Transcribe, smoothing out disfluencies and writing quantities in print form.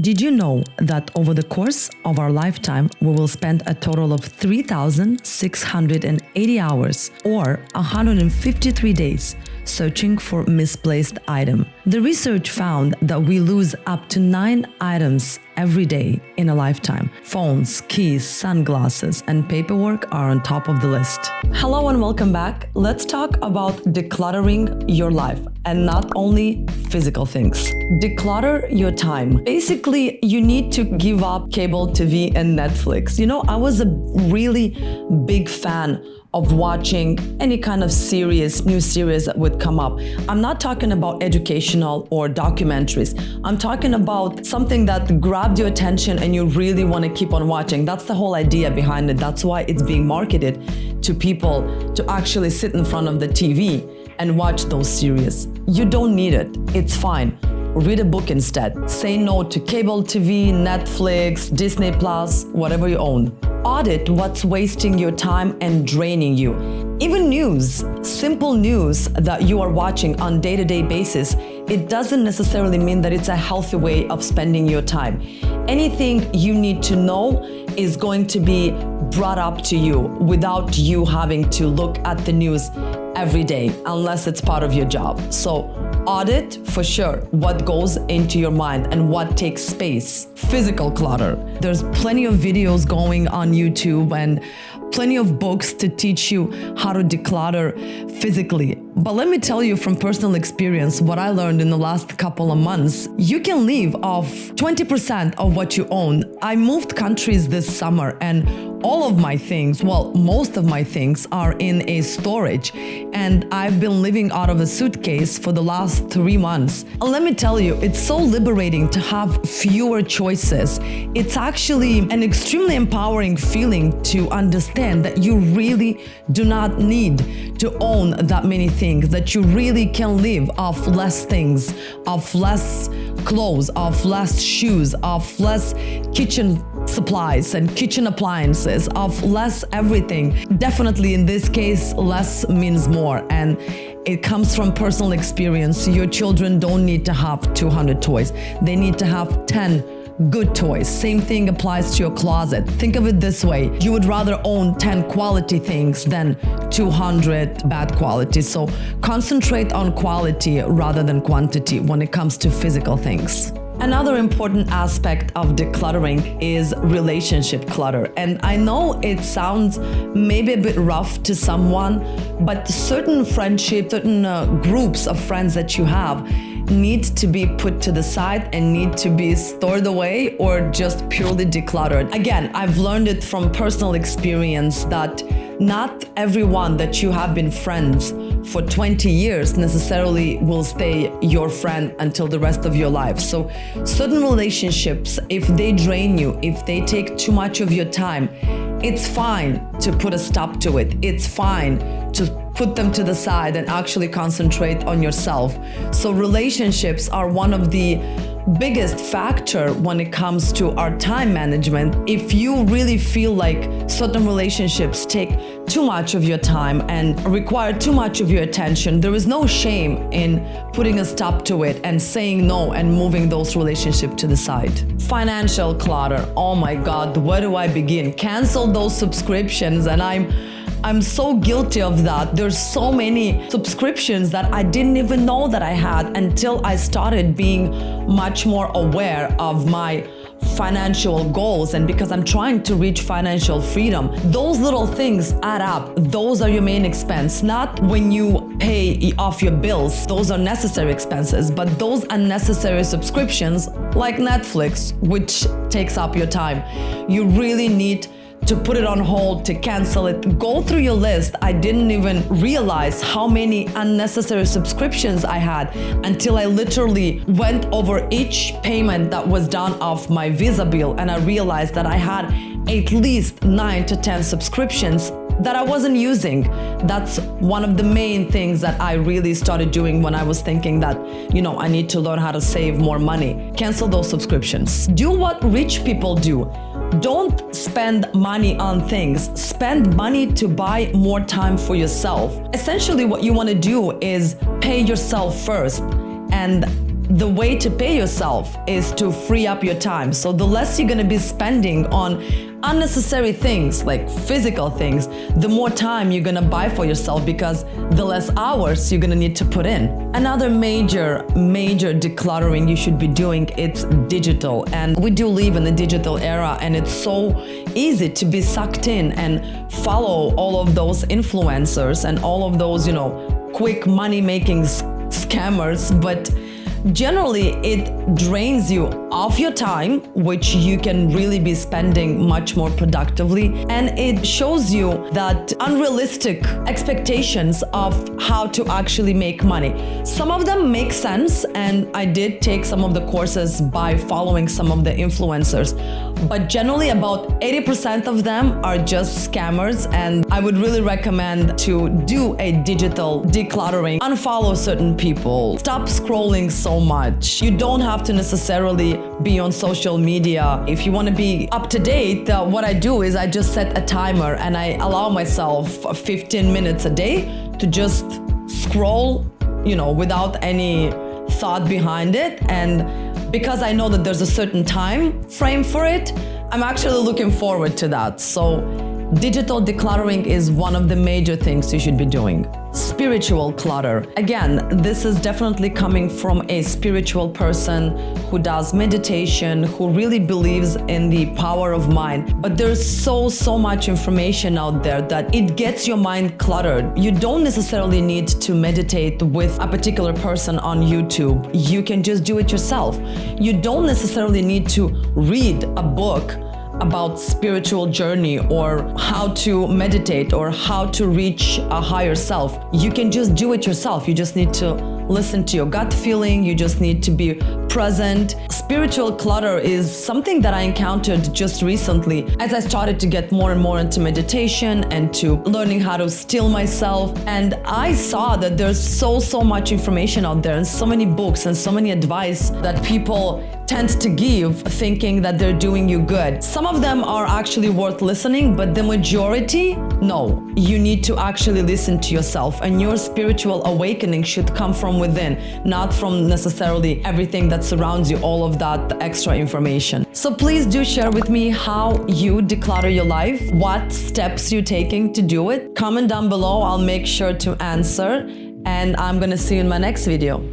Did you know that over the course of our lifetime, we will spend a total of 3,680 hours or 153 days searching for misplaced item? The research found that we lose up to 9 items every day in a lifetime. Phones, keys, sunglasses, and paperwork are on top of the list. Hello and welcome back. Let's talk about decluttering your life and not only physical things. Declutter your time. Basically, you need to give up cable TV and Netflix. You know, I was a really big fan of watching any kind of new series that would come up. I'm not talking about educational or documentaries. I'm talking about something that grabbed your attention and you really want to keep on watching. That's the whole idea behind it. That's why it's being marketed to people to actually sit in front of the TV and watch those series. You don't need it. It's fine. Read a book instead. Say no to cable TV, Netflix, Disney Plus, whatever you own. Audit what's wasting your time and draining you. Even news, simple news that you are watching on day-to-day basis, it doesn't necessarily mean that it's a healthy way of spending your time. Anything you need to know is going to be brought up to you without you having to look at the news every day, unless it's part of your job. So audit for sure what goes into your mind and what takes space. Physical clutter. There's plenty of videos going on YouTube and plenty of books to teach you how to declutter physically. But let me tell you from personal experience what I learned in the last couple of months. You can leave off 20% of what you own. I moved countries this summer and all of my things, most of my things are in a storage, and I've been living out of a suitcase for the last 3 months. And let me tell you, it's so liberating to have fewer choices. It's actually an extremely empowering feeling to understand that you really do not need to own that many things, that you really can live off less things, off less clothes, off less shoes, off less kitchen supplies and kitchen appliances, of less everything. Definitely in this case, less means more, and it comes from personal experience. Your children don't need to have 200 toys. They need to have 10 good toys. Same thing applies to your closet. Think of it this way. You would rather own 10 quality things than 200 bad quality. So concentrate on quality rather than quantity when it comes to physical things. Another important aspect of decluttering is relationship clutter. And I know it sounds maybe a bit rough to someone, but certain friendships, certain groups of friends that you have need to be put to the side and need to be stored away or just purely decluttered. Again, I've learned it from personal experience that not everyone that you have been friends for 20 years necessarily will stay your friend until the rest of your life. So certain relationships, if they drain you, if they take too much of your time, it's fine to put a stop to it. It's fine to put them to the side and actually concentrate on yourself. So relationships are one of the biggest factor when it comes to our time management. If you really feel like certain relationships take too much of your time and require too much of your attention, there is no shame in putting a stop to it and saying no and moving those relationships to the side. Financial clutter. Oh my God, where do I begin? Cancel those subscriptions, and I'm so guilty of that. There's so many subscriptions that I didn't even know that I had until I started being much more aware of my financial goals, and because I'm trying to reach financial freedom. Those little things add up. Those are your main expense, not when you pay off your bills. Those are necessary expenses, but those unnecessary subscriptions like Netflix, which takes up your time, you really need to put it on hold, to cancel it. Go through your list. I didn't even realize how many unnecessary subscriptions I had until I literally went over each payment that was done off my Visa bill, and I realized that I had at least 9 to 10 subscriptions that I wasn't using. That's one of the main things that I really started doing when I was thinking that, I need to learn how to save more money. Cancel those subscriptions. Do what rich people do. Don't spend money on things. Spend money to buy more time for yourself. Essentially, what you want to do is pay yourself first and the way to pay yourself is to free up your time. So the less you're gonna be spending on unnecessary things like physical things, the more time you're gonna buy for yourself, because the less hours you're gonna need to put in. Another major decluttering you should be doing, it's digital. And we do live in the digital era, and it's so easy to be sucked in and follow all of those influencers and all of those, quick money-making scammers. But generally, it drains you of your time, which you can really be spending much more productively. And it shows you that unrealistic expectations of how to actually make money. Some of them make sense, and I did take some of the courses by following some of the influencers. But generally, about 80% of them are just scammers, and I would really recommend to do a digital decluttering. Unfollow certain people. Stop scrolling so much. You don't have to necessarily be on social media. If you want to be up to date, what I do is I just set a timer, and I allow myself 15 minutes a day to just scroll, without any thought behind it. And because I know that there's a certain time frame for it, I'm actually looking forward to that. So digital decluttering is one of the major things you should be doing. Spiritual clutter. Again, this is definitely coming from a spiritual person who does meditation, who really believes in the power of mind. But there's so much information out there that it gets your mind cluttered. You don't necessarily need to meditate with a particular person on YouTube. You can just do it yourself. You don't necessarily need to read a book about spiritual journey or how to meditate or how to reach a higher self. You can just do it yourself. You just need to listen to your gut feeling. You just need to be present. Spiritual clutter is something that I encountered just recently as I started to get more and more into meditation and to learning how to still myself. And I saw that there's so much information out there and so many books and so many advice that people tend to give thinking that they're doing you good. Some of them are actually worth listening, but the majority, no. You need to actually listen to yourself, and your spiritual awakening should come from within, not from necessarily everything that surrounds you, all of that extra information. So please do share with me how you declutter your life, what steps you're taking to do it. Comment down below, I'll make sure to answer, and I'm gonna see you in my next video.